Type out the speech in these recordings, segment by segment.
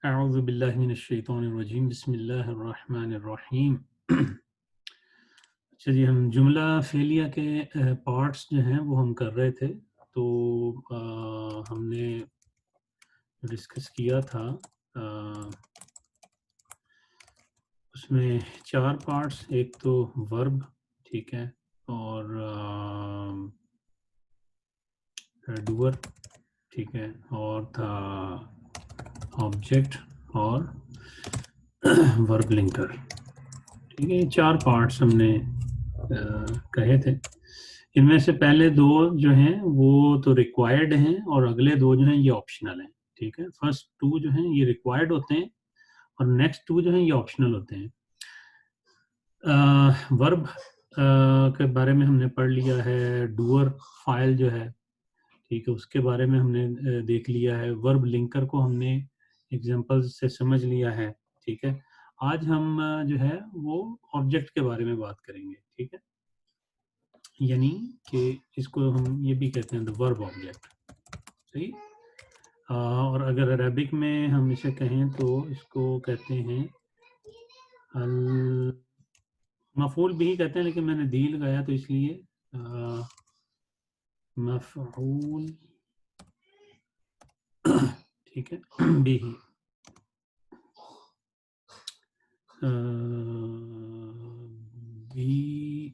अऊज़ु बिल्लाहि मिनश्शैतानिर्रजीम बिस्मिल्लाहिर्रहमानिर्रहीम। अच्छा जी, हम जुमला फ़ेलिया के पार्ट्स जो हैं वो हम कर रहे थे। तो हमने डिस्कस किया था उसमें 4 पार्ट्स, एक तो वर्ब, ठीक है, और डूअर, ठीक है, और था ऑब्जेक्ट और वर्ब लिंकर, ठीक है। ये 4 पार्ट्स हमने कहे थे। इनमें से पहले 2 जो हैं वो तो रिक्वायर्ड हैं और अगले 2 जो हैं ये ऑप्शनल हैं, ठीक है। फर्स्ट 2 जो हैं ये रिक्वायर्ड होते हैं और नेक्स्ट 2 जो हैं ये ऑप्शनल होते हैं। वर्ब के बारे में हमने पढ़ लिया है, डूअर फाइल जो है, ठीक है, उसके बारे में हमने देख लिया है, वर्ब लिंकर को हमने एग्जांपल्स से समझ लिया है, ठीक है। आज हम जो है वो ऑब्जेक्ट के बारे में बात करेंगे, ठीक है। यानी कि इसको हम ये भी कहते हैं द वर्ब ऑब्जेक्ट, सही। और अगर अरबिक में हम इसे कहें तो इसको कहते हैं अल मफूल भी कहते हैं, लेकिन मैंने दील लगाया तो इसलिए मफऊल, ठीक है, बिही, बिही,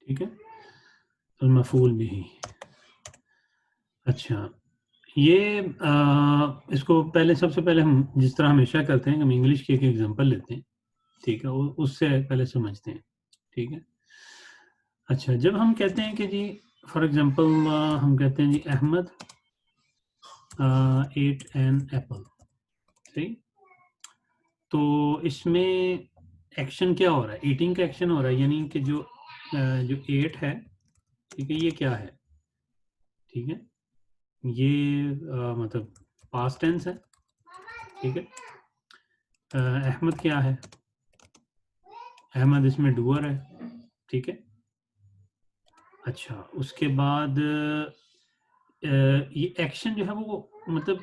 ठीक है, अल मफूल बिही। अच्छा, ये इसको पहले, सबसे पहले हम जिस तरह हमेशा करते हैं, हम इंग्लिश की एक एग्जांपल लेते हैं, ठीक है, उससे पहले समझते हैं, ठीक है। अच्छा, जब हम कहते हैं कि जी फॉर एग्जांपल हम कहते हैं जी अहमद एट एन एप्पल, सही। तो इसमें एक्शन क्या हो रहा है? ईटिंग का एक्शन हो रहा है, यानी कि जो जो एट है, ठीक है, ये क्या है, ठीक है, ये मतलब पास्ट टेंस है, ठीक है। अहमद क्या है? अहमद इसमें डूअर है, ठीक है। अच्छा, उसके बाद ये एक्शन जो है वो मतलब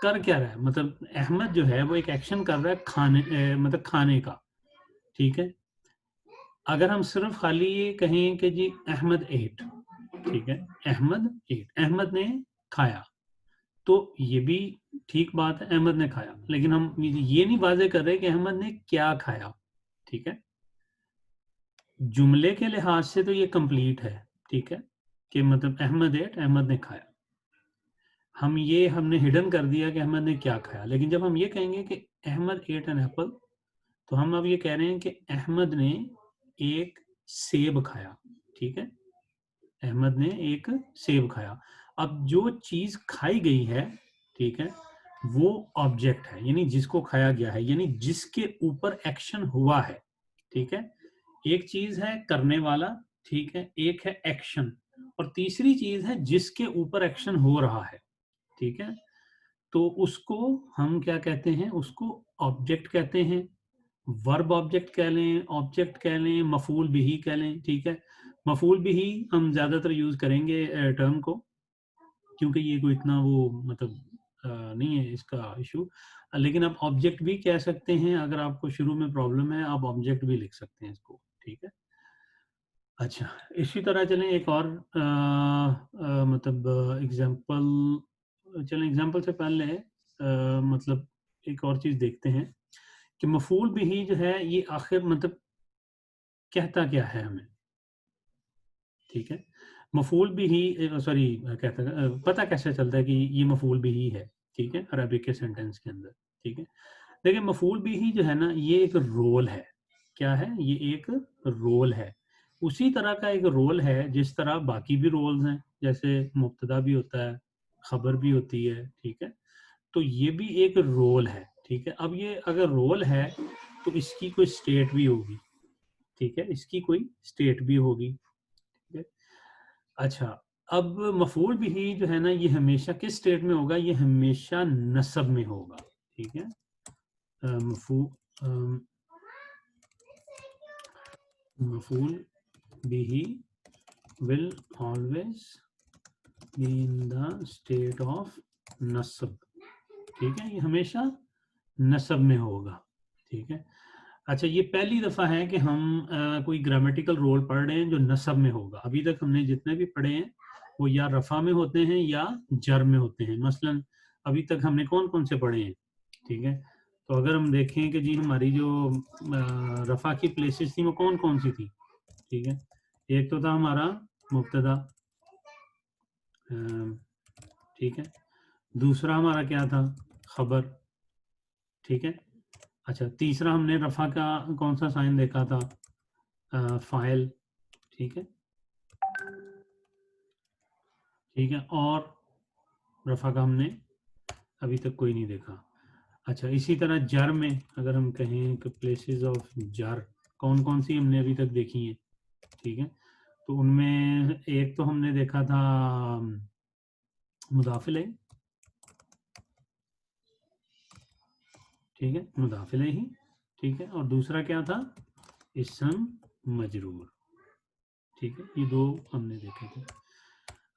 कर क्या रहा है, मतलब अहमद जो है वो एक एक्शन कर रहा है खाने, मतलब खाने का, ठीक है। अगर हम सिर्फ खाली ये कहें कि जी अहमद एट, ठीक है, अहमद एट, अहमद ने खाया, तो ये भी ठीक बात है, अहमद ने खाया, लेकिन हम ये नहीं वाजे कर रहे कि अहमद ने क्या खाया, ठीक है। जुमले के लिहाज से तो ये कंप्लीट है, ठीक है, कि मतलब अहमद एट, अहमद ने खाया। हमने हिडन कर दिया कि अहमद ने क्या खाया, लेकिन जब हम ये कहेंगे कि अहमद एट एन एप्पल, तो हम अब ये कह रहे हैं कि अहमद ने एक सेब खाया, ठीक है, अहमद ने एक सेब खाया। अब जो चीज खाई गई है, ठीक है, वो ऑब्जेक्ट है, यानी जिसको खाया गया है, यानी जिसके ऊपर एक्शन हुआ है, ठीक है। एक चीज है करने वाला, ठीक है, एक है एक्शन, और तीसरी चीज है जिसके ऊपर एक्शन हो रहा है, ठीक है। तो उसको हम क्या कहते हैं? उसको ऑब्जेक्ट कहते हैं, वर्ब ऑब्जेक्ट कह लें, ऑब्जेक्ट कह लें, मफूल बिही कह लें, ठीक है। मफूल बिही हम ज्यादातर यूज करेंगे टर्म को, क्योंकि ये कोई इतना वो मतलब नहीं है इसका इशू। लेकिन आप ऑब्जेक्ट भी कह सकते हैं, अगर आपको शुरू में प्रॉब्लम है आप ऑब्जेक्ट भी लिख सकते हैं इसको, ठीक है। अच्छा, इसी तरह चलें एक और मतलब एग्जांपल, चलें एग्जांपल से पहले मतलब एक और चीज देखते हैं कि मफूल बिही जो है ये आखिर मतलब कहता क्या है हमें, ठीक है। मफूल बिही, सॉरी, कहता पता कैसे चलता है कि ये मफूल बिही है, ठीक है, अरबिक के सेंटेंस के अंदर, ठीक है। देखिए, मफूल बिही जो है ना, ये एक रोल है। क्या है? ये एक रोल है। उसी तरह का एक रोल है जिस तरह बाकी भी रोल्स हैं, जैसे मुब्तदा भी होता है, खबर भी होती है, ठीक है। तो ये भी एक रोल है, ठीक है। अब ये अगर रोल है तो इसकी कोई स्टेट भी होगी, ठीक है, इसकी कोई स्टेट भी होगी, ठीक है। अच्छा, अब मफूल बिही जो है ना, ये हमेशा किस स्टेट में होगा? ये हमेशा नस्ब में होगा, ठीक है। मफू मफूल bihi will always be in the state of नस्ब, ठीक है, ये हमेशा नस्ब में होगा, ठीक है। अच्छा, ये पहली दफ़ा है कि हम कोई ग्रामेटिकल रोल पढ़ रहे हैं जो नस्ब में होगा। अभी तक हमने जितने भी पढ़े हैं वो या रफ़ा में होते हैं या जर में होते हैं। मसलन अभी तक हमने कौन-कौन से पढ़े हैं, ठीक है। तो अगर हम देखें कि जी हमारी जो रफ़ा की प्लेसेस थी वो कौन-कौन सी थी, ठीक है। एक तो था हमारा मुब्तदा, ठीक है। दूसरा हमारा क्या था, खबर, ठीक है। अच्छा, तीसरा हमने रफ़ा का कौन सा साइन देखा था, फ़ाइल, ठीक है, ठीक है। और रफ़ा का हमने अभी तक कोई नहीं देखा। अच्छा, इसी तरह जर में अगर हम कहें कि प्लेसेस ऑफ जर कौन कौन सी हमने अभी तक देखी हैं, ठीक है। तो उनमें एक तो हमने देखा था मुदाफिल, ठीक है, मुदाफिल ही, ठीक है। और दूसरा क्या था, इस्म मजरूर, ठीक है। ये दो हमने देखे थे।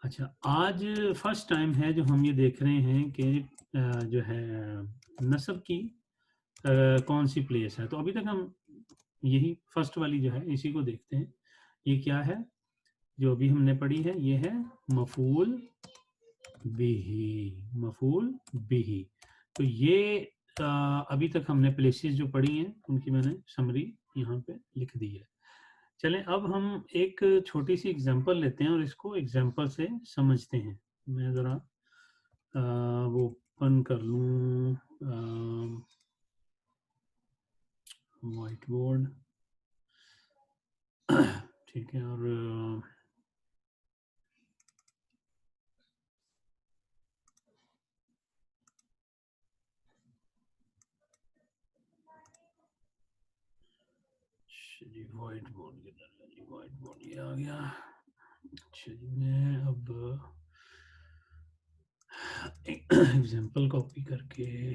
अच्छा, आज फर्स्ट टाइम है जो हम ये देख रहे हैं कि जो है नस्ब की कौन सी प्लेस है। तो अभी तक हम यही फर्स्ट वाली जो है इसी को देखते हैं। ये क्या है जो अभी हमने पढ़ी है, ये है मफूल बिही, मफूल बिही। तो ये अभी तक हमने प्लेसेस जो पढ़ी हैं उनकी मैंने समरी यहाँ पे लिख दी है। चलें, अब हम एक छोटी सी एग्जांपल लेते हैं और इसको एग्जांपल से समझते हैं। मैं ज़रा वो ओपन कर लूँ वाइट बोर्ड, ठीक है। और जी वाइट बोर्ड किधर है जी, वाइट बोर्ड ये आ गया। अच्छा जी, मैं अब एग्जांपल कॉपी करके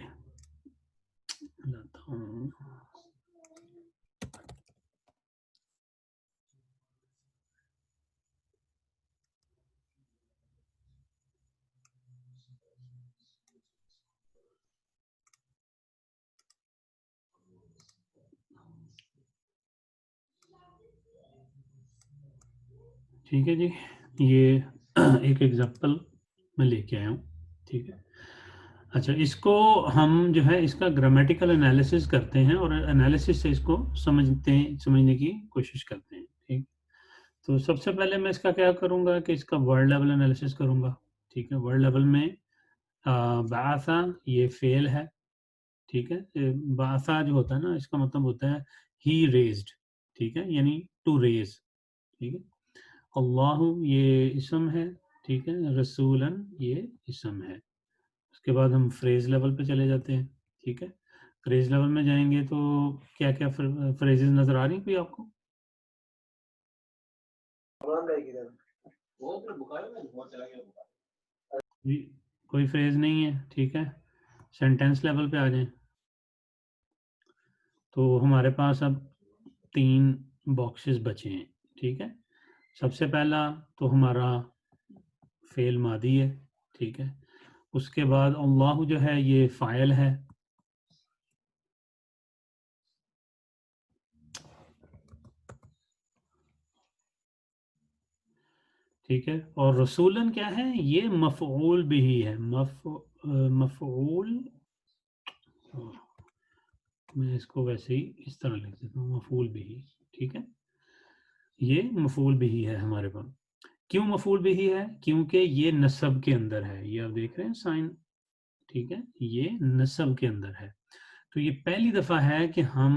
लाता हूँ। ठीक है जी, ये एक एग्जांपल मैं लेके आया हूँ, ठीक है। अच्छा, इसको हम जो है इसका ग्रामेटिकल एनालिसिस करते हैं और एनालिसिस से इसको समझने की कोशिश करते हैं, ठीक। तो सबसे पहले मैं इसका क्या करूँगा कि इसका वर्ड लेवल एनालिसिस करूँगा, ठीक है। वर्ड लेवल में बासा ये फेल है, ठीक है। बासा जो होता है ना, इसका मतलब होता है ही रेज्ड, ठीक है, यानी टू रेज, ठीक है। अल्लाहु ये इसम है, ठीक है। रसूलन ये इसम है। उसके बाद हम फ्रेज लेवल पे चले जाते हैं, ठीक है। फ्रेज लेवल में जाएंगे तो क्या क्या फ्रेजेस नजर आ रही हैं कोई आपको? जी, कोई फ्रेज नहीं है, ठीक है। सेंटेंस लेवल पे आ जाएं तो हमारे पास अब 3 बॉक्सेस बचे हैं, ठीक है। सबसे पहला तो हमारा फेल मादी है, ठीक है। उसके बाद अल्लाह जो है ये फ़ाइल है, ठीक है। और रसूलन क्या है, ये मफ़ऊल बिही है, मफ़ऊल, मैं इसको वैसे ही इस तरह लिख देता हूँ, मफ़ऊल बिही, ठीक है। ये मफ़ऊल बिही है हमारे पास। क्यों मफ़ऊल बिही है? क्योंकि ये नस्ब के अंदर है, ये आप देख रहे हैं साइन, ठीक है, ये नस्ब के अंदर है। तो ये पहली दफ़ा है कि हम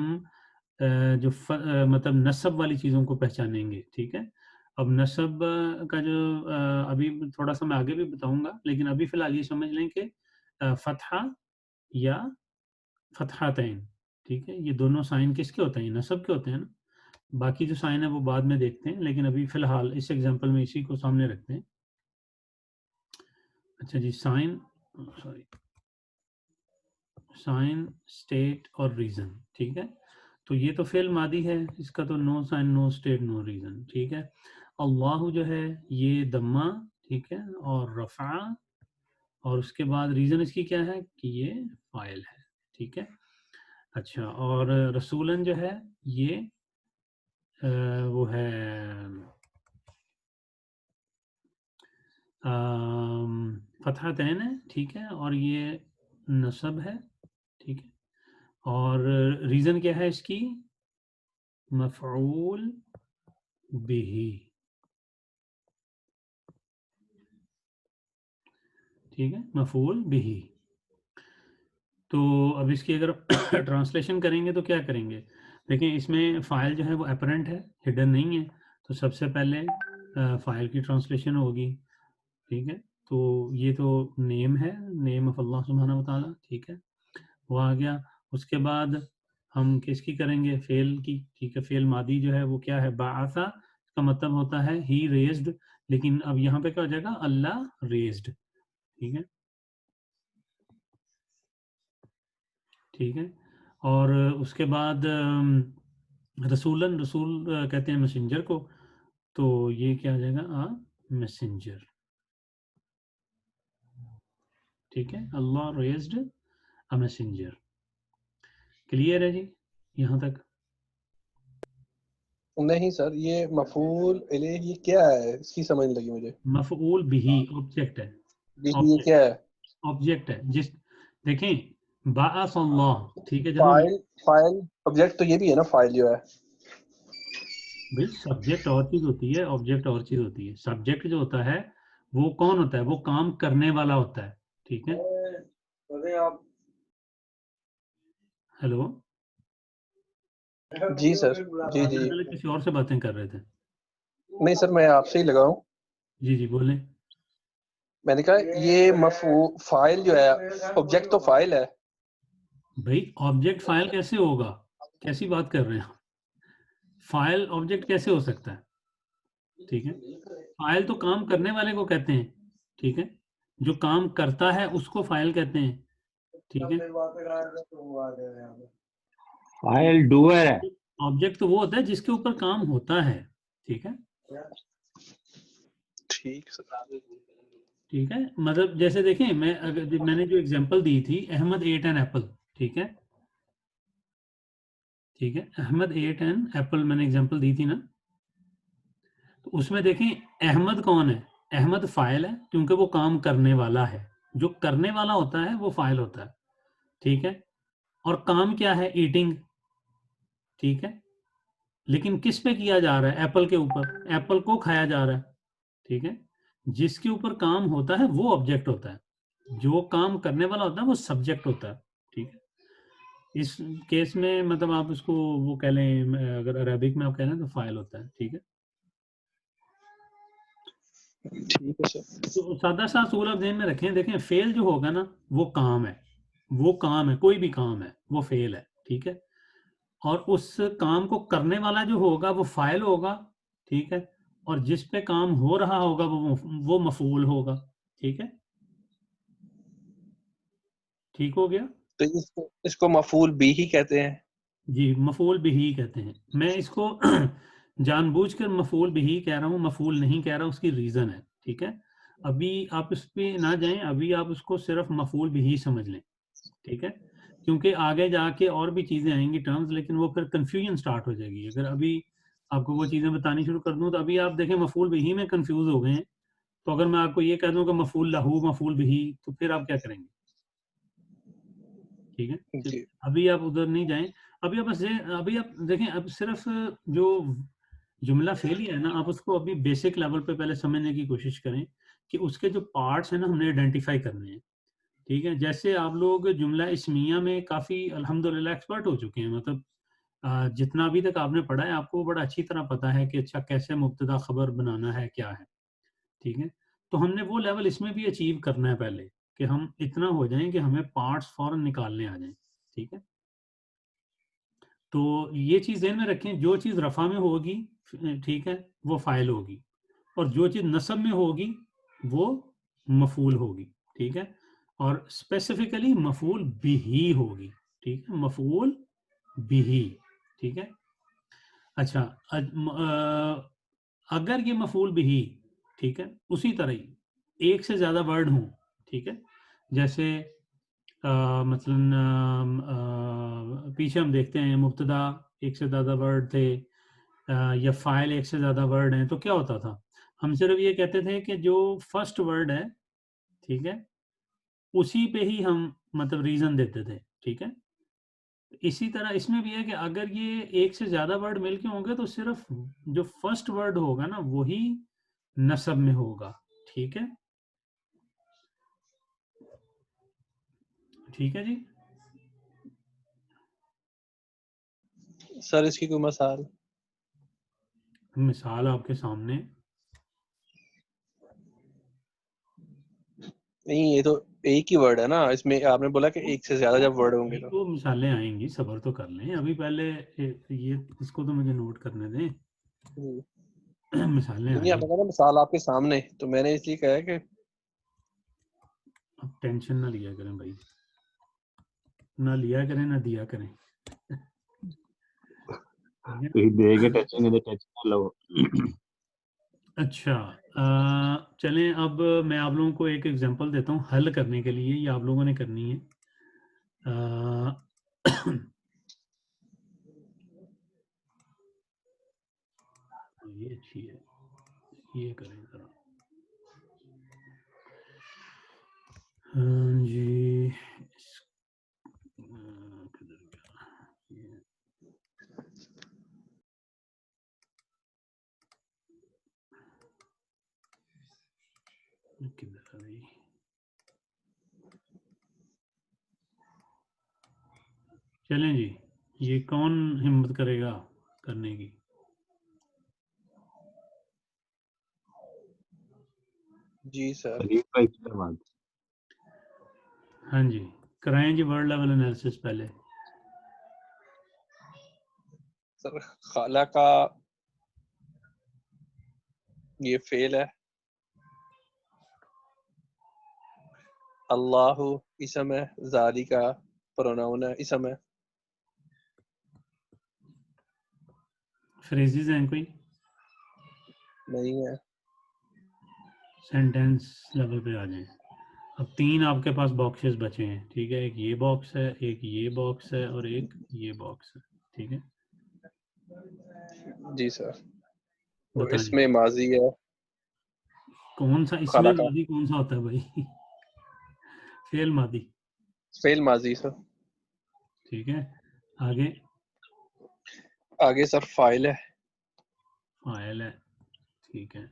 मतलब नस्ब वाली चीज़ों को पहचानेंगे, ठीक है। अब नस्ब का जो अभी थोड़ा सा मैं आगे भी बताऊंगा, लेकिन अभी फ़िलहाल ये समझ लें कि फ़तहा या फ़तहातैन, ठीक है, ये दोनों साइन किसके होते हैं, नस्ब के होते हैं ना। बाकी जो साइन है वो बाद में देखते हैं, लेकिन अभी फ़िलहाल इस एग्जांपल में इसी को सामने रखते हैं। अच्छा जी, साइन, सॉरी, साइन, स्टेट और रीज़न, ठीक है। तो ये तो फ़िल मादी है, इसका तो no sign no state no reason, ठीक है। अल्लाह जो है ये दम्मा, ठीक है, और रफ़ा और उसके बाद रीज़न इसकी क्या है कि ये फ़ाइल है, ठीक है। अच्छा, और रसूलन जो है ये वो है फ़तहतैन है, ठीक है, और ये नसब है, ठीक है। और रीज़न क्या है इसकी? मफ़ऊल बिही, ठीक है, मफ़ऊल बिही। तो अब इसकी अगर ट्रांसलेशन करेंगे तो क्या करेंगे? देखिए इसमें फ़ाइल जो है वो अपरेंट है, हिडन नहीं है। तो सबसे पहले फ़ाइल की ट्रांसलेशन होगी, ठीक है। तो ये तो नेम है, नेम ऑफ अल्लाह सुब्हानहू व तआला, ठीक है, वो आ गया। उसके बाद हम किसकी करेंगे? फ़ेल की, ठीक है। फ़ेल मादी जो है वो क्या है? बाअसा, इसका मतलब होता है ही रेज़्ड, लेकिन अब यहाँ पे क्या हो जाएगा? अल्लाह रेज़्ड, ठीक है, ठीक है। और उसके बाद रसूलन, रसूल कहते हैं मैसेंजर को, तो ये क्या आ जाएगा? मैसेंजर, ठीक है। अल्लाह रेज़्ड अ मैसेंजर। क्लियर है जी यहाँ तक? नहीं सर, ये मफूल इलेह ये क्या है, इसकी समझ नहीं लगी मुझे। मफ़ऊल बिही ऑब्जेक्ट है, ये ऑब्जेक्ट क्या है? ऑब्जेक्ट है। जिस देखें बाअसल्लाह, ठीक है, जब हम फाइल, फाइल ऑब्जेक्ट तो ये भी है ना, फाइल जो है। भाई सब्जेक्ट और चीज होती है, ऑब्जेक्ट और चीज होती है। सब्जेक्ट जो होता है वो कौन होता है? वो काम करने वाला होता है, ठीक है। अरे आप, हेलो, जी सर, जी आप जी। मेरे पहले किसी और से बातें कर रहे थे। नहीं सर, मैं आपसे ही लगा हूँ। जी जी बोलें। मैंने कहा ये मफू फाइल जो है, ऑब्जेक्ट तो फाइल है। भाई ऑब्जेक्ट फाइल कैसे होगा? कैसी बात कर रहे हैं? फाइल ऑब्जेक्ट कैसे हो सकता है? ठीक है, फाइल तो काम करने वाले को कहते हैं, ठीक है। जो काम करता है उसको फाइल कहते हैं, ठीक है। फाइल डूअर है। ऑब्जेक्ट तो वो होता है जिसके ऊपर काम होता है, ठीक है, ठीक सर। ठीक है। मतलब जैसे देखें, मैंने जो एग्जांपल दी थी, अहमद एट एन एप्पल, ठीक है, ठीक है, अहमद एट एन एप्पल मैंने एग्जांपल दी थी ना। तो उसमें देखें अहमद कौन है? अहमद फाइल है क्योंकि वो काम करने वाला है। जो करने वाला होता है वो फाइल होता है, ठीक है। और काम क्या है? ईटिंग, ठीक है। लेकिन किस पे किया जा रहा है? एप्पल के ऊपर, एप्पल को खाया जा रहा है, ठीक है। जिसके ऊपर काम होता है वो ऑब्जेक्ट होता है, जो काम करने वाला होता है वो सब्जेक्ट होता है, ठीक है। इस केस में मतलब आप उसको वो कह लें, अगर अरेबिक में आप कह लें तो फाइल होता है, ठीक है। ठीक है सर। तो सादा सा असूल आप ध्यान में रखें। देखें फेल जो होगा ना वो काम है, वो काम है, कोई भी काम है वो फेल है, ठीक है। और उस काम को करने वाला जो होगा वो फाइल होगा, ठीक है। और जिस पे काम हो रहा होगा वो मफूल होगा, ठीक है। ठीक हो गया? तो इसको इसको मफूल बी ही कहते हैं। जी, मफूल बिही कहते हैं। मैं इसको जानबूझकर मफूल बिही कह रहा हूँ, मफूल नहीं कह रहा, उसकी रीज़न है, ठीक है। अभी आप इस पे ना जाएं, अभी आप उसको सिर्फ मफूल बिही समझ लें, ठीक है। क्योंकि आगे जाके और भी चीज़ें आएंगी टर्म्स, लेकिन वो फिर कन्फ्यूजन स्टार्ट हो जाएगी। अगर अभी आपको वो चीज़ें बतानी शुरू कर दूँ तो अभी आप देखें मफूल बिही में कन्फ्यूज हो गए हैं। तो अगर मैं आपको ये कह दूँ कि मफूल लहू, मफूल बिही, तो फिर आप क्या करेंगे? ठीक है, जी। अभी आप उधर नहीं जाएं। अभी आप बस अभी आप देखें, अब सिर्फ जो जुमला फेल ही है ना, आप उसको अभी बेसिक लेवल पे पहले समझने की कोशिश करें कि उसके जो पार्ट्स हैं ना हमने आइडेंटिफाई करने हैं, ठीक है। जैसे आप लोग जुमला इस्मिया में काफ़ी अल्हम्दुलिल्लाह एक्सपर्ट हो चुके हैं, मतलब जितना अभी तक आपने पढ़ा है आपको बड़ा अच्छी तरह पता है कि अच्छा कैसे मुब्तदा खबर बनाना है, क्या है, ठीक है। तो हमने वो लेवल इसमें भी अचीव करना है पहले, कि हम इतना हो जाएं कि हमें पार्ट्स फौरन निकालने आ जाएं, ठीक है। तो ये चीज़ ध्यान में रखें, जो चीज़ रफ़ा में होगी, ठीक है, वो फ़ाइल होगी, और जो चीज़ नसब में होगी वो मफ़ूल होगी, ठीक है। और स्पेसिफिकली मफ़ूल बिही होगी, ठीक है, मफ़ूल बिही, ठीक है। अच्छा, अगर ये मफ़ूल बिही, ठीक है, उसी तरह ही एक से ज़्यादा वर्ड हों, ठीक है, जैसे मसलन पीछे हम देखते हैं मुब्तदा एक से ज़्यादा वर्ड थे, या फाइल एक से ज़्यादा वर्ड हैं, तो क्या होता था, हम सिर्फ ये कहते थे कि जो फर्स्ट वर्ड है, ठीक है, उसी पे ही हम मतलब रीज़न देते थे, ठीक है। इसी तरह इसमें भी है कि अगर ये एक से ज़्यादा वर्ड मिलके होंगे तो सिर्फ जो फर्स्ट वर्ड होगा ना वही नस्ब में होगा, ठीक है, ठीक है जी। सर इसकी कोई मिसाल? मिसाल आपके सामने, नहीं, ये तो एक ही वर्ड है ना, इसमें आपने बोला कि एक से ज्यादा जब वर्ड होंगे तो। तो मिसालें आएंगी, सब्र तो कर लें, अभी पहले ये इसको तो मुझे नोट करने दें। मिसालें नहीं, आपने आएंगी, कहा ना मिसाल आपके सामने, तो मैंने इसलिए कहा कि अब टेंशन ना लिया करें भाई, ना लिया करें ना दिया करें। कहीं देके टचेंगे तो टच कर लो। अच्छा, चलें अब मैं आप लोगों को एक एग्जांपल देता हूँ हल करने के लिए, ये आप लोगों ने करनी है। ये अच्छी है, ये करें जरा। हाँ जी, किधर गया ये, किधर गई, चलें जी, ये कौन हिम्मत करेगा करने की? जी सर। करीब का इसके बाद हाँ जी, कराएं जी वर्ड लेवल एनालिसिस पहले। सर खाला का ये फेल है, अल्लाहु इसम है, ज़ालिका प्रोनाउन है, इसम है। फ्रेजेस हैं कोई? नहीं है। सेंटेंस लेवल पे आ जाएं। अब 3 आपके पास बॉक्सेस बचे हैं, ठीक है, एक ये बॉक्स है, एक ये बॉक्स है और एक ये बॉक्स है, ठीक है, जी सर। तो बताएं इसमें माजी है कौन सा, इसमें खाला का, मादी कौन सा होता है भाई? फेल मादी, फेल माजी सर। ठीक है, आगे आगे सर फाइल है, फाइल है, ठीक है,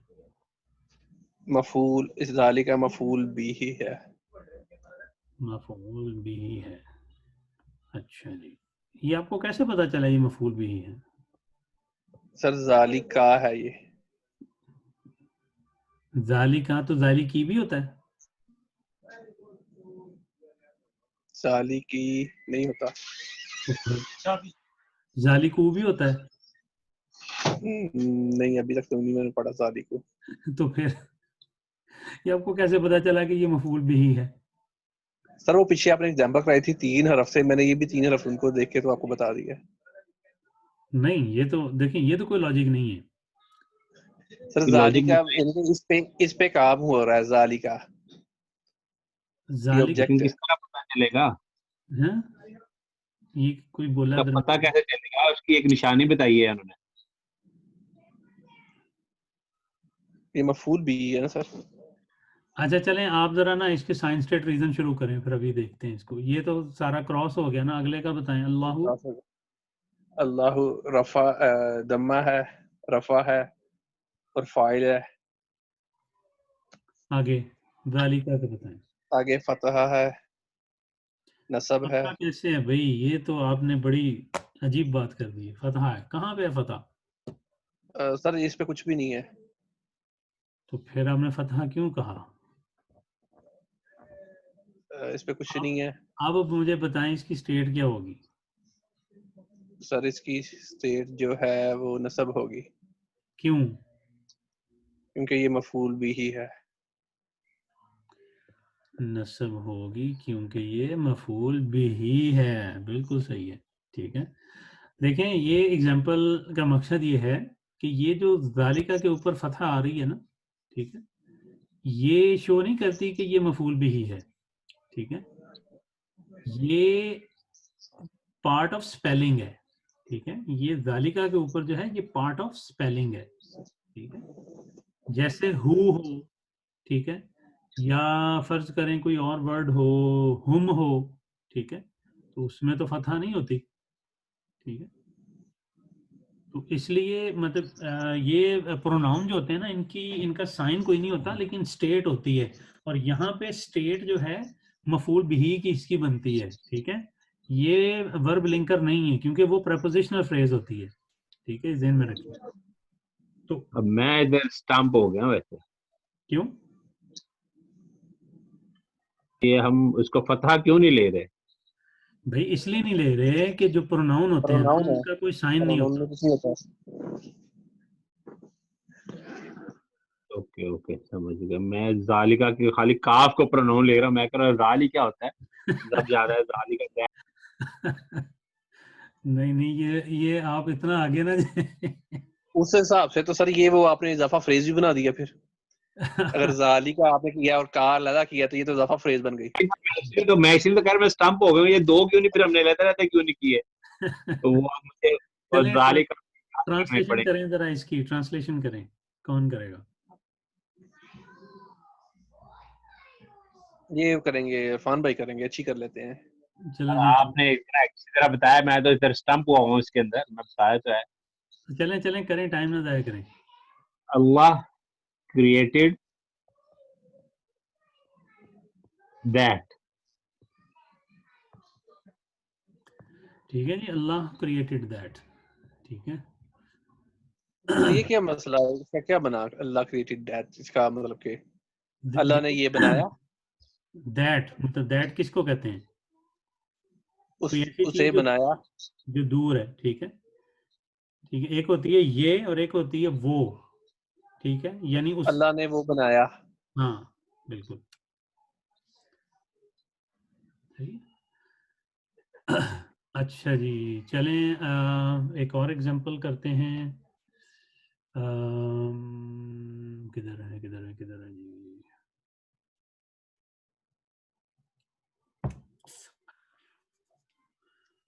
मफूल, इस ज़ालिका मफूल भी ही है। मफऊल बिही है। अच्छा जी, ये आपको कैसे पता चला ये मफूल बिही है? सर ज़ालिका है ये। जालिका तो जाली की भी होता है, ज़ालिकी नहीं होता। तो फिर जालिकू भी होता है। नहीं, अभी तक तो नहीं मैंने पढ़ा ज़ाली को। तो फिर ये आपको कैसे पता चला कि ये मफूल बिही है? सर वो पीछे आपने एग्जाम्पल कराई थी 3 हरफ से, मैंने ये भी 3 हरफ उनको देख के तो आपको बता दिया। नहीं, ये तो देखिए, ये तो कोई लॉजिक नहीं है। सर लॉजिक ज़ालिका नहीं, यानी कि इस पे काम हो रहा है, ज़ालिका ये जालिक लेकिन ऑब्जेक्ट है। किस तरह पता चलेगा? है, ये कोई बोला उसका इधर पता में? कैसे चलेगा? उसकी एक निशानी बताई है उन्होंने। ये मफूल भी है ना सर। अच्छा चलें, आप जरा ना इसके साइंस स्टेट रीजन शुरू करें, फिर अभी देखते हैं इसको, ये तो सारा क्रॉस हो गया ना, अगले का बताएं। अल्लाहु, अल्लाह रफा, दम्मा है, रफा है और फाइल है। आगे जालिका का बताएं। आगे फतहा है, नसब है। फतहा कैसे है भाई, ये तो आपने बड़ी अजीब बात कर दी है, फतहा है, कहाँ पे है फतहा? सर इस पे कुछ भी नहीं है। तो फिर आपने फतहा क्यों कहा? इस पे कुछ आप नहीं है। अब मुझे बताएं इसकी स्टेट क्या होगी? सर इसकी स्टेट जो है वो नसब होगी, क्यों? क्योंकि ये मफूल भी ही है। नस्ब होगी क्योंकि ये मफूल बिही है, बिल्कुल सही है, ठीक है। देखें, ये एग्जाम्पल का मकसद ये है कि ये जो जालिका के ऊपर फतहा आ रही है ना, ठीक है, ये शो नहीं करती कि ये मफूल बिही है, ठीक है, ये पार्ट ऑफ स्पेलिंग है, ठीक है, ये जालिका के ऊपर जो है ये पार्ट ऑफ स्पेलिंग है, ठीक है, जैसे हु हो, ठीक है, या फर्ज करें कोई और वर्ड हो, हुम हो, ठीक है, तो उसमें तो फतहा नहीं होती, ठीक है, तो इसलिए मतलब ये प्रोनाउन जो होते हैं ना, इनका साइन कोई नहीं होता, लेकिन स्टेट होती है, और यहाँ पे स्टेट जो है मफूल बिही की इसकी बनती है, ठीक है, ये वर्ब लिंकर नहीं है क्योंकि वो प्रपोजिशनल फ्रेज होती है, ठीक है, ज़हन में रखिए। तो अब मैं इधर स्टम्प हो गया वैसे, क्यों? ये हम उसको फतहा क्यों नहीं ले रहे? भाई इसलिए नहीं ले रहे कि जो प्रोनाउन होते हैं ना प्रोनाउन है, उनका कोई साइन नहीं प्रोनाउन होता। में कुछ नहीं होता। ओके ओके, समझ गया। मैं जालिका के खाली काफ को प्रोनाउन ले रहा हूँ, मैं कह रहा हूँ जाली क्या होता है, जब ज्यादा है जालिका क्या नहीं नहीं, ये आप इतना आगे ना जाए। उस हिसाब से तो सर ये वो आपने इजाफा फ्रेज भी बना दिया फिर। अगर जाली का आपने किया और कार लदा किया तो ये तो इजाफा फ्रेज बन गई। मैं इसीलिए तो कह रहा हूँ, मैं स्टम्प हो गया, ये दो क्यों नहीं फिर हमने लेते रहते क्यों नहीं किए, तो वो अब मुझे और चलें जालिका करने ट्रांसलेशन पड़ेंगे। करें जरा, इसकी ट्रांसलेशन करें, कौन करेगा? ये करेंगे, इरफान भाई करेंगे, अच्छी कर लेते हैं। चलो जी, आपने इतना अच्छी तरह बताया, मैं तो इधर स्टम्प हुआ हूँ इसके अंदर, मैं बताया तो है। चलें चलें करें, टाइम ना ज़ाया करें। अल्लाह क्रिएटेड दैट, ठीक है जी, अल्लाह क्रिएटेड दैट, ठीक है। तो ये क्या मसला है, इसका क्या बना अल्लाह क्रिएटेड दैट, इसका मतलब कि अल्लाह ने ये बनाया, दैट मतलब दैट किसको कहते हैं? कोई ऐसी उसे चीज जो बनाया। दूर है, ठीक है, ठीक है, एक होती है ये और एक होती है वो, ठीक है, यानी उस, अल्लाह ने वो बनाया। हाँ बिल्कुल सही। अच्छा जी, चलें एक और एग्जांपल करते हैं। किधर है किधर है किधर है जी?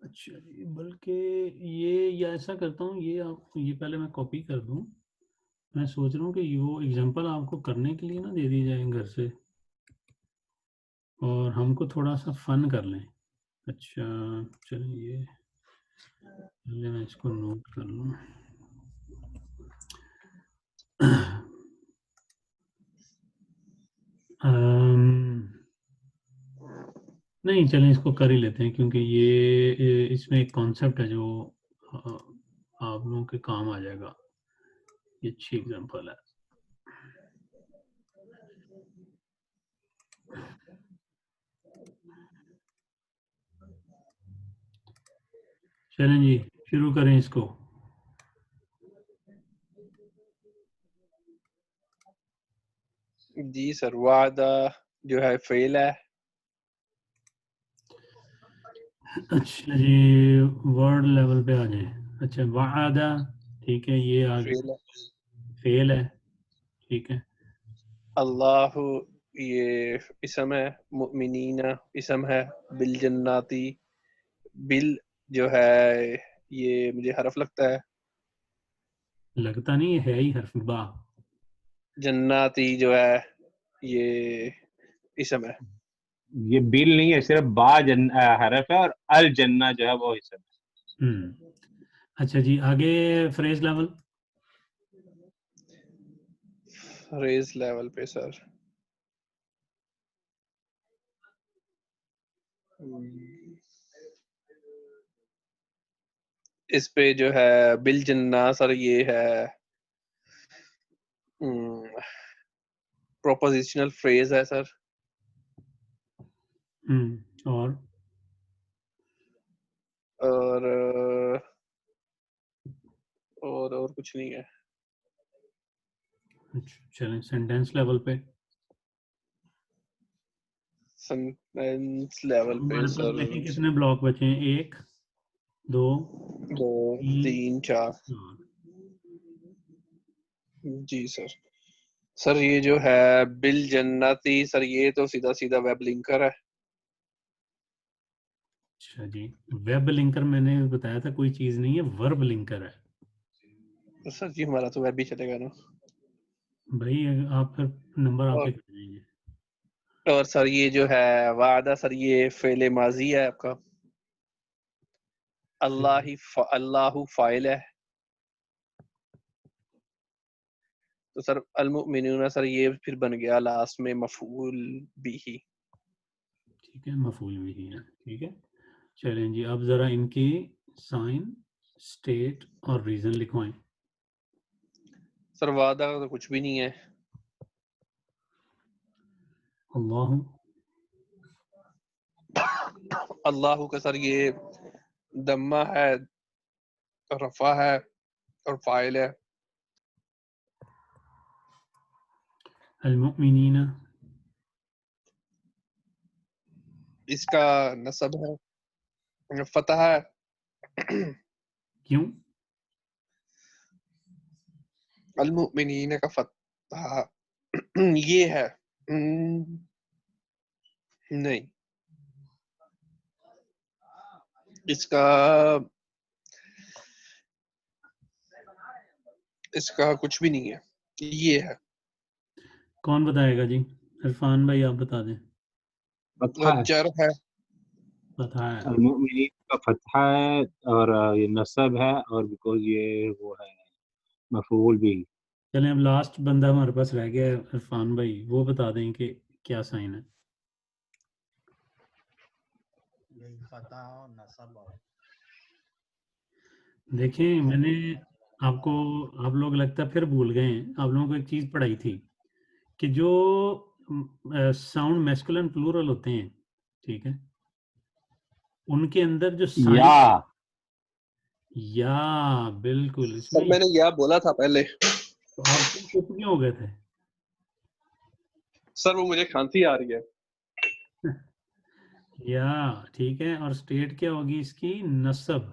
अच्छा जी, बल्कि ये, या ऐसा करता हूँ, ये आप ये पहले मैं कॉपी कर दूँ। मैं सोच रहा हूँ कि वो एग्जांपल आपको करने के लिए ना दे दी जाए घर से, और हमको थोड़ा सा फन कर लें। अच्छा चलिए, पहले मैं इसको नोट कर लूँ। नहीं चलें, इसको कर ही लेते हैं, क्योंकि ये इसमें एक कॉन्सेप्ट है जो अ, आप लोगों के काम आ जाएगा। ये अच्छी एग्जांपल है। चलें जी, शुरू करें इसको। जी सर, वादा जो है फेल है। अच्छा जी, वर्ड लेवल पे आ जाए। अच्छा, वादा, ठीक है, ये आ फेल गया, है। फेल है, ठीक है। अल्लाह ये इसम है, मुमिनीना इसम है, बिल जन्नाती, बिल जो है ये मुझे हरफ लगता है, लगता नहीं है ही हर्फ बा। जन्नाती जो है ये इसम है। ये बिल नहीं है, सिर्फ बा हरफ है, और अल जन्ना जो है वो हिस्सा है। अच्छा जी, आगे फ्रेज लेवल। रेज लेवल पे सर, इस पे जो है बिल जन्ना सर, ये है प्रोपोजिशनल फ्रेज है सर। और और और कुछ नहीं है। अच्छा, चलें सेंटेंस लेवल पे। सेंटेंस लेवल पे हमारे पास सर, देखें कितने ब्लॉक बचे हैं, 1 2 दो 3 तीन चार। 4। जी सर, सर ये जो है बिल जन्नती सर, ये तो सीधा सीधा वेब लिंकर है। अच्छा जी, वेब लिंकर मैंने बताया था कोई चीज नहीं है, वर्ब लिंकर है तो सर जी हमारा तो वेब भी चलेगा ना। भाई। आप फिर नंबर आपके और कट जाएंगे। और सर ये जो है वादा सर ये फेले माजी है आपका। अल्लाहु फाइल है। तो सर अल मुमिनूना सर ये फिर बन गया लास्ट में मफूल बिही। ठीक है, मफूल भी है, ठीक है। चलें जी, अब जरा इनकी साइन, स्टेट और रीजन लिखवाएं। सर वादा तो कुछ भी नहीं है। अल्लाह, अल्लाह का सर ये दम्मा है, रफा है और फाइल है। अल मुमिनीना, इसका नसब है, फतह है। क्यों? अल मुमिनीन का फतह ये है। नहीं, इसका इसका कुछ भी नहीं है, ये है। कौन बताएगा जी? इरफान भाई आप बता दें। फतहा है, जर है। पता है। अल-मुमिनीन का फतहा है, और ये नसब है, और बिकॉज ये वो है मफूल भी। चलें, अब लास्ट बंदा हमारे पास रह गया है, इरफान भाई, वो बता दें कि क्या साइन है। यही फतह और नसब और देखें, मैंने आपको, आप लोग लगता है फिर भूल गए हैं, आप लोगों को एक चीज पढ़ाई थी कि जो साउंड मैस्कुलिन प्लूरल होते हैं, ठीक है, उनके अंदर जो साइन, या या, बिल्कुल सर इसमें, मैंने यह बोला था पहले। तो आप चुप क्यों हो गए थे? सर वो मुझे खांसी आ रही है। या, ठीक है, और स्टेट क्या होगी इसकी? नसब,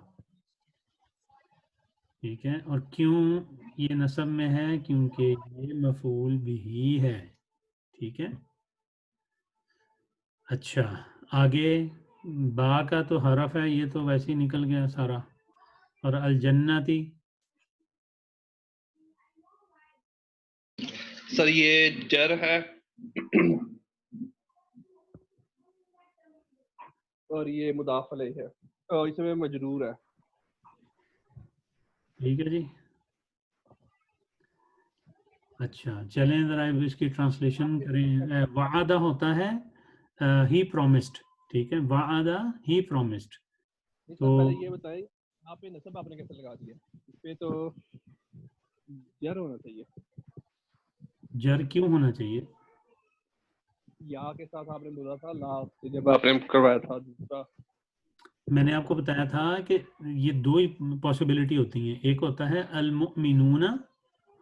ठीक है। और क्यों ये नसब में है? क्योंकि ये मफूल बिही है, ठीक है। अच्छा, आगे बा का तो हरफ है, ये तो वैसे ही निकल गया सारा। और अल जन्नती, सर ये जर है और ये मुदाफ अलैह है और इसमें मजरूर है। ठीक है जी। अच्छा, चलें जरा अब इसकी ट्रांसलेशन करें। वादा होता है ही प्रोमिस्ड, ठीक है, वादा ही प्रोमिस्ड। सर तो पहले ये बताएं, यहाँ पे नसब आपने कैसे लगा दिया? इस पे तो जर होना चाहिए। जर क्यों होना चाहिए? या के साथ आपने बोला था लास्ट जब आपने करवाया था दूसरा। मैंने आपको बताया था कि ये दो ही पॉसिबिलिटी होती हैं, एक होता है अल मुमिनूना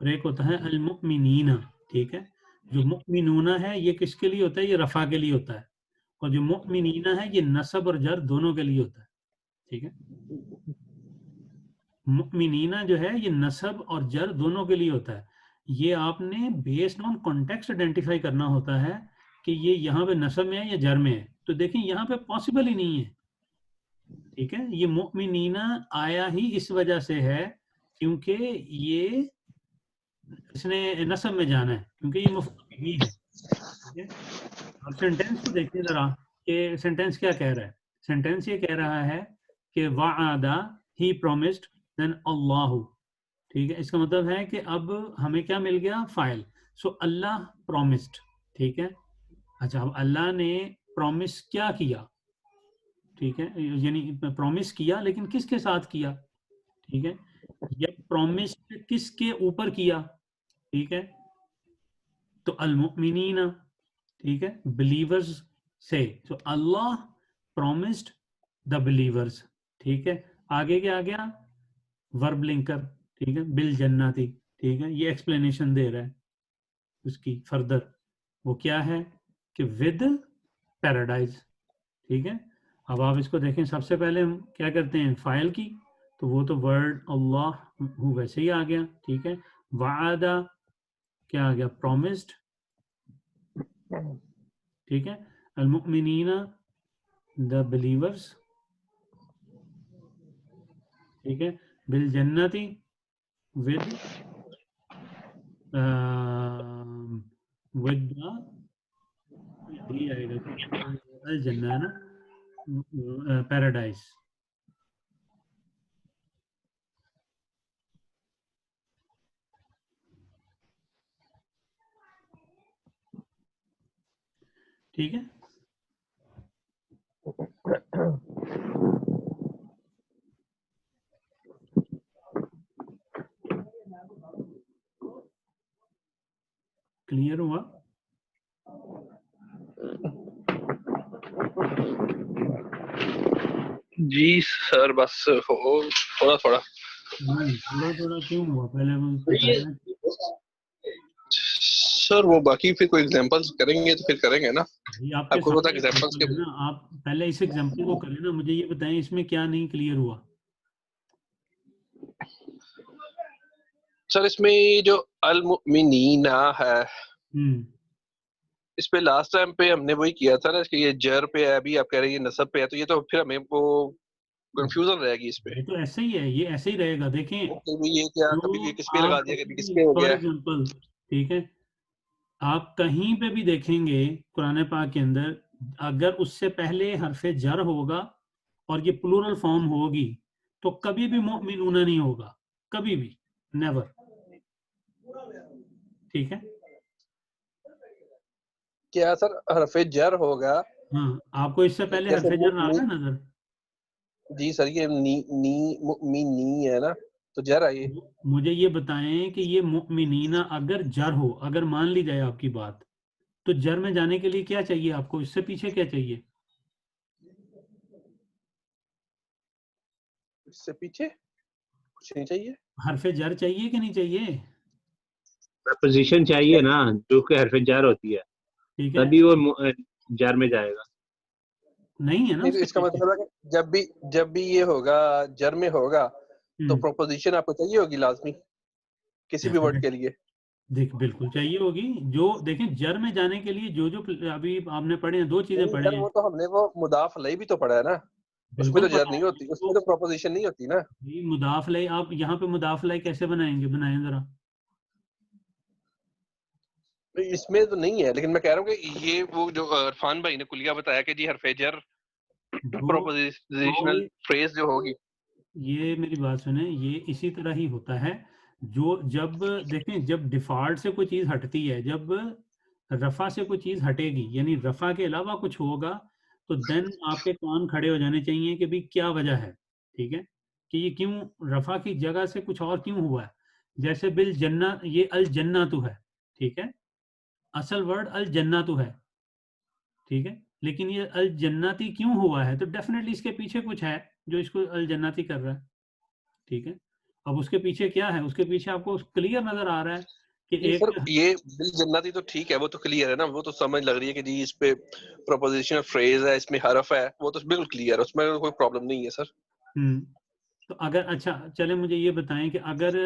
और एक होता है अल मुमिनीना, ठीक है। जो मुमिनूना है ये किसके लिए होता है? ये रफा के लिए होता है। और जो मुमिनीना है ये नसब और जर दोनों के लिए होता है, ठीक है। मुमिनीना जो है ये नसब और जर दोनों के लिए होता है। ये आपने बेस्ड ऑन कॉन्टेक्स्ट आइडेंटिफाई करना होता है कि ये यहाँ पे नसब में है या जर में है। तो देखें यहाँ पे पॉसिबल ही नहीं है, ठीक है। ये मुमिनीना आया ही इस वजह से है क्योंकि ये इसने नसब में जाना है, क्योंकि ये मफूल बिही है, ठीक है। अब सेंटेंस को देखिए जरा कि सेंटेंस क्या कह रहा है। सेंटेंस ये कह रहा है कि वादा ही प्रोमिस्ड देन अल्लाह, ठीक है। इसका मतलब है कि अब हमें क्या मिल गया? फाइल। सो अल्लाह प्रोमिस्ड, ठीक है। अच्छा, अब अल्लाह ने प्रॉमिस क्या किया, ठीक है, यानी प्रॉमिस किया, लेकिन किसके साथ किया, ठीक है। ये प्रॉमिस किसके ऊपर किया, ठीक है। तो अल मुमिनीना, ठीक है, बिलीवर्स से। तो अल्लाह प्रॉमिस्ड द बिलीवर्स, ठीक है। आगे क्या आ गया? वर्ब लिंकर, ठीक है, बिल जन्नती, ठीक है। ये एक्सप्लेनेशन दे रहा है उसकी फर्दर, वो क्या है कि विद पैराडाइज, ठीक है। अब आप इसको देखें, सबसे पहले हम क्या करते हैं? फाइल की, तो वो तो वर्ड अल्लाह हु वैसे ही आ गया, ठीक है। वादा क्या आ गया? प्रॉमिस्ड, ठीक है। अल मुमिनीना द बिलीवर्स, ठीक है, बिल जन्नती विद विद यही आएगा अल जन्ना ना, पैराडाइज। ठीक है, क्लियर हुआ? जी सर, बस हो थोड़ा थोड़ा। थोड़ा थोड़ा क्यों हुआ, पहले बताया। सर वो बाकी फिर कोई एग्जांपल्स करेंगे तो फिर करेंगे ना, ये आपके आपको पता सामने एग्जांपल्स एग्जाम्पल के। है ना, आप पहले इस एग्जाम्पल को करें ना, मुझे ये बताएं इसमें क्या नहीं क्लियर हुआ। सर इसमें जो अल मुमिनीना है, इस पे लास्ट टाइम पे हमने वही किया था ना कि ये जर पे है, अभी आप कह रहे हैं ये नसब पे है, तो ये तो फिर हमें वो कंफ्यूजन रहेगी इस पे। ये तो ऐसे ही है, ये ऐसे ही रहेगा। देखें, कभी ये क्या, कभी जो ये किस पे लगा आप दिया, कभी किस पे हो फॉर गया। एग्जाम्पल, ठीक है, आप कहीं पे भी देखेंगे कुरान पाक के अंदर, अगर उससे पहले हरफे जर होगा और ये प्लूरल फॉर्म होगी, तो कभी भी मुमिनूना नहीं होगा, कभी भी, नेवर। ठीक है, क्या सर हरफे जर होगा? हाँ, आपको इससे पहले जैसे हरफे जर आ रहा है नजर? जी सर, ये नी नी मुमिनी है ना, तो जर आई। मुझे ये बताएं कि ये मुमिनीना अगर जर हो, अगर मान ली जाए आपकी बात, तो जर में जाने के लिए क्या चाहिए आपको, इससे पीछे क्या चाहिए? इससे पीछे कुछ नहीं चाहिए। हरफे जर चाहिए कि नहीं चाहिए? प्रपोजिशन चाहिए ना, जो कि हरफ जार होती है, ठीक है, तभी वो जार में जाएगा। नहीं है ना नहीं तो उसके इसका पीछे। मतलब है कि जब भी ये होगा, जर में होगा, तो हम्म, प्रोपोजिशन आपको चाहिए होगी लाजमी किसी भी वर्ड डेफिनेट, के लिए। देख बिल्कुल चाहिए होगी। जो देखें, जर में जाने के लिए जो जो अभी आपने पढ़े हैं, दो चीजें नहीं पढ़े सर, हैं। वो तो हमने वो मुदाफ अलैह भी तो पढ़ा है ना, उसमें बिल्कुल तो जर पढ़ा नहीं है, होती, उसमें तो तो प्रोपोजिशन नहीं होती ना। ये मुदाफले, आप यहाँ पे मुदाफले कैसे बनाएंगे, बनाएं जरा। तो इसमें तो नहीं है, लेकिन मैं कह रहा हूँ कि ये वो जो इरफान भाई ने कुलिया बताया कि जी हरफे जर जो प्रोपोजिशनल ये फ्रेज जो होगी। ये मेरी बात सुने, ये इसी तरह ही होता है। जो जब देखें, जब डिफॉल्ट से कोई चीज हटती है, जब रफा से कोई चीज हटेगी, यानी रफा के अलावा कुछ होगा, तो देन आपके कान खड़े हो जाने चाहिए कि भाई क्या वजह है। ठीक है, कि ये क्यों रफा की जगह से कुछ और क्यों हुआ है। जैसे बिल जन्ना, ये अल जन्ना तो है, ठीक है, असल वर्ड अल जन्ना तो है, ठीक है, लेकिन ये अल जन्नती क्यों हुआ है, तो डेफिनेटली इसके पीछे कुछ है जो इसको अल जन्नती कर रहा है। ठीक है, अब उसके पीछे क्या है, उसके पीछे आपको क्लियर नजर आ रहा है कि नहीं एक, सर, ये बिल जन्नती तो ठीक है, वो तो क्लियर है ना, वो तो समझ लग रही है कि जी इस पे प्रोपोजिशनल फ्रेज है, इसमें हरफ है, वो तो बिल्कुल क्लियर है, उसमें कोई प्रॉब्लम नहीं है सर। तो अगर, अच्छा चले मुझे ये बताएं कि अगर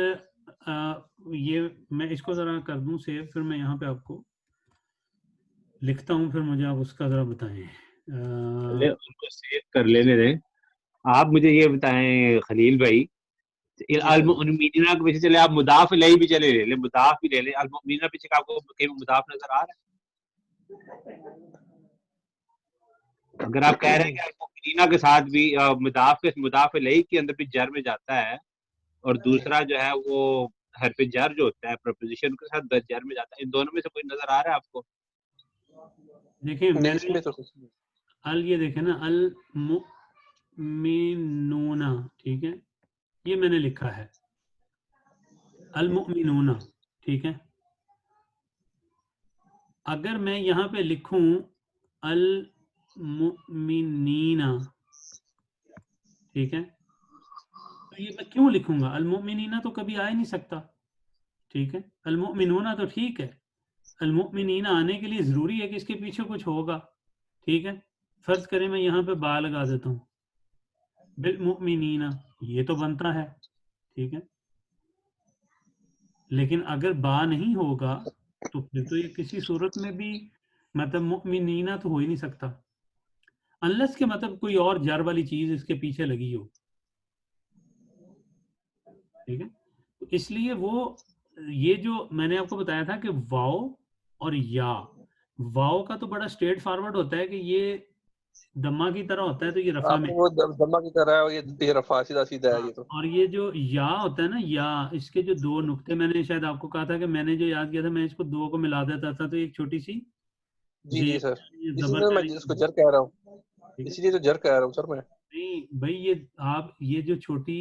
ये मैं इसको जरा कर दूं सेव, फिर मैं यहाँ पे आपको लिखता हूँ, फिर मुझे आप उसका जरा बताएं। पहले उनको सेव कर लेने दें। आप मुझे ये बताएं खलील भाई, जी सर। अलमुमिनीना के पीछे चले, आप मुदाफ इलैही भी चले ले ले, मुदाफ भी ले ले, अलमुमिनीना पीछे का आपको कहीं मुदाफ नजर आ रहा है? अगर आप कह रहे हैं कि अलमुमिनीना के साथ भी मुदाफ इलैही के अंदर भी जर में जाता है, और दूसरा जो है वो हरफ जर जो होता है प्रपोजिशन के साथ जर में जाता है, इन दोनों में से कोई नजर आ रहा है आपको? देखिए नहीं, मैंने इसमें तो कुछ नहीं। अल, ये देखे ना, अल मुमिनूना, ठीक है, ये मैंने लिखा है अल मुमिनूना, ठीक है। अगर मैं यहाँ पे लिखूं अल मुमिनीना, ठीक है, तो ये मैं क्यों लिखूंगा, अल मुमिनीना तो कभी आ ही नहीं सकता। ठीक है, अल मुमिनूना तो ठीक है, अल मुमिनीना आने के लिए जरूरी है कि इसके पीछे कुछ होगा। ठीक है, फर्ज करें मैं यहाँ पे बा लगा देता हूँ, बिल मुमिनीना, ये तो बनता है, ठीक है, लेकिन अगर बा नहीं होगा, तो फिर तो ये किसी सूरत में भी मतलब मुमिनीना तो हो ही नहीं सकता, अनलेस के मतलब कोई और जर वाली चीज इसके पीछे लगी हो। ठीक है। तो इसलिए वो ये जो मैंने आपको बताया था कि वाओ और या, वाओ का तो बड़ा स्ट्रेट फॉरवर्ड होता है कि ये दम्मा की तरह होता है, तो ये रफा में। आपको वो दम्मा की तरह है और ये रफा सीधा सीधा है ये तो। और ये जो या होता है ना, या इसके जो दो नुक्ते, मैंने शायद आपको कहा था कि मैंने जो याद किया था, मैं इसको दो को मिला देता था तो एक छोटी सी जी जी सर, जबर इसलिए का मैं जिसको जर कह रहा हूँ, ठीक है। इसलिए तो जर कह रहा हूँ सर मैं। नहीं भाई, ये आप ये जो छोटी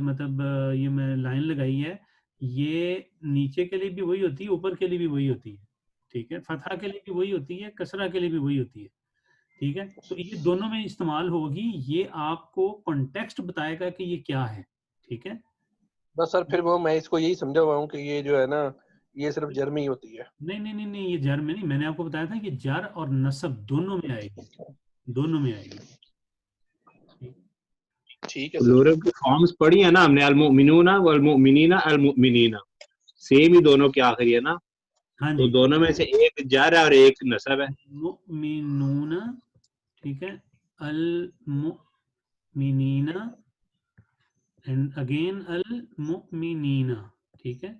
मतलब ये मैं लाइन लगाई है, ये नीचे के लिए भी वही होती है, ऊपर के लिए भी वही होती है, ठीक है। फतहा के लिए भी वही होती है, कसरा के लिए भी वही होती है, ठीक है। तो ये दोनों में इस्तेमाल होगी, ये आपको कॉन्टेक्स्ट बताएगा कि ये क्या है, ठीक है। बस सर फिर वो मैं इसको यही समझा हुआ हूँ कि ये जो है ना, ये सिर्फ जर में ही होती है। नहीं, ये जर में नहीं, मैंने आपको बताया था कि जर और नसब दोनों में आएगी, दोनों में आएगी। ठीक है सर। प्लूरल की फॉर्म्स पढ़ी है ना हमने, अल-मुमिनूना वल-मुमिनीना अल-मुमिनीना, सेम ही दोनों के आखिरी है ना। हाँ तो जी, दोनों में से एक जर है और एक नसब है। मुमिनूना, ठीक है, अल मुमिनीना एंड अगेन अल मुमिनीना, ठीक है।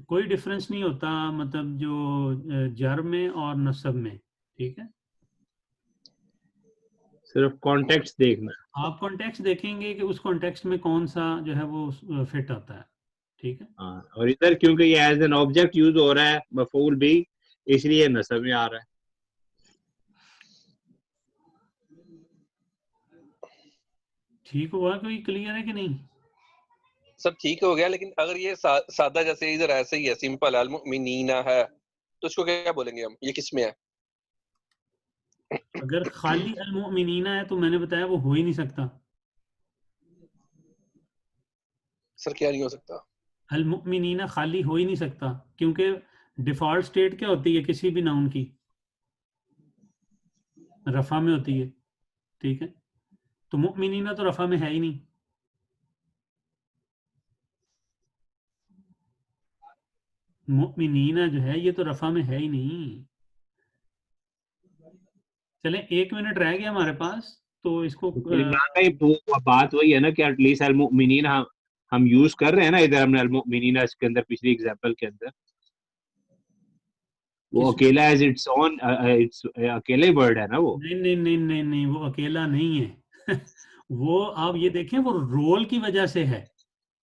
कोई डिफरेंस नहीं होता मतलब जो जर में और नसब में, ठीक है। सिर्फ कॉन्टेक्स्ट देखना है। आप कॉन्टेक्स्ट देखेंगे कि उस कॉन्टेक्स्ट में कौन सा जो है वो फिट आता है, ठीक है। हाँ, और इधर क्योंकि ये एज एन ऑब्जेक्ट यूज हो रहा है मफूल भी, इसलिए नसब में आ रहा है। ठीक हुआ, कोई क्लियर है कि नहीं? सब ठीक हो गया, लेकिन अगर ये सादा जैसे इधर ऐसे ही है, सिंपल अल मुमिनीना है, तो इसको क्या बोलेंगे हम? ये किस में है? अगर खाली अल मुमिनीना है तो मैंने बताया वो हो ही नहीं सकता। सर क्या नहीं हो सकता? अल मुमिनीना खाली हो ही नहीं सकता, क्योंकि डिफॉल्ट स्टेट क्या होती है किसी भी नाउन की? रफा में होती है, ठीक है। तो मुमिनीना तो रफा में है ही नहीं। मुमिनीना जो है ये तो रफा में है ही नहीं। चले 1 मिनट रह गया हमारे पास, तो इसको बात वही है ना कि एटलीस्ट अल-मुमिनीन हम यूज कर रहे हैं ना इधर, हमने अल-मुमिनीना इसके अंदर पिछली एग्जांपल के अंदर वो अकेला एज इट्स ओन, इट्स अकेले वर्ड है ना वो। नहीं, वो अकेला नहीं है। वो आप ये देखें, वो रोल की वजह से है,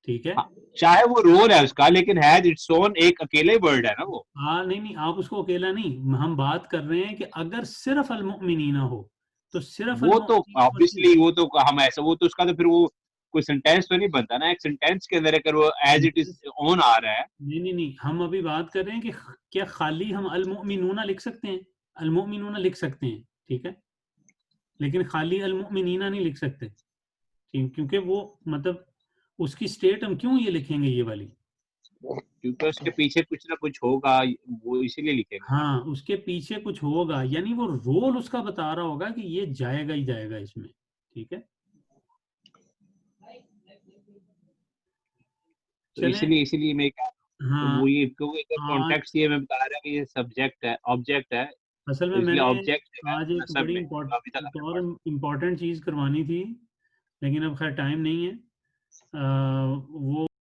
ठीक है। चाहे वो रोल है उसका, लेकिन हैज इट्स ओन एक अकेले वर्ड है ना वो। हाँ नहीं, आप उसको अकेला नहीं, हम बात कर रहे हैं कि अगर सिर्फ अल मुमिनीना हो तो सिर्फ अल वो तो मुमिनीना ऑब्वियसली वो तो हम ऐसा, वो तो उसका तो फिर वो कोई सेंटेंस तो नहीं बनता ना। एक सेंटेंस के अंदर अगर वो as it is on a रहा है। नहीं, हम अभी बात कर रहे हैं कि क्या खाली हम अल मुमिनूना लिख सकते हैं? अल मुमिनूना लिख सकते हैं, ठीक है, लेकिन खाली अल मुमिनीना नहीं लिख सकते, ठीक, क्योंकि वो मतलब उसकी स्टेट हम क्यों ये लिखेंगे ये वाली? क्योंकि उसके पीछे कुछ ना कुछ होगा, वो इसीलिए लिखेंगे ना। हाँ, उसके पीछे कुछ होगा, यानी वो रोल उसका बता रहा होगा कि ये जाएगा ही जाएगा इसमें, ठीक है। तो चलें, इसीलिए मैं हाँ, वो ये आज कॉन्टेक्स्ट ये मैं बता रहा कि ये सब्जेक्ट है, ऑब्जेक्ट है, असल में तो इसलिए मैंने ऑब्जेक्ट जो है आज वो एक नसब बड़ी में अभी तक एक हमने और पढ़ा। इम्पोर्टेंट चीज़ करवानी थी, लेकिन अब खैर टाइम नहीं है। वो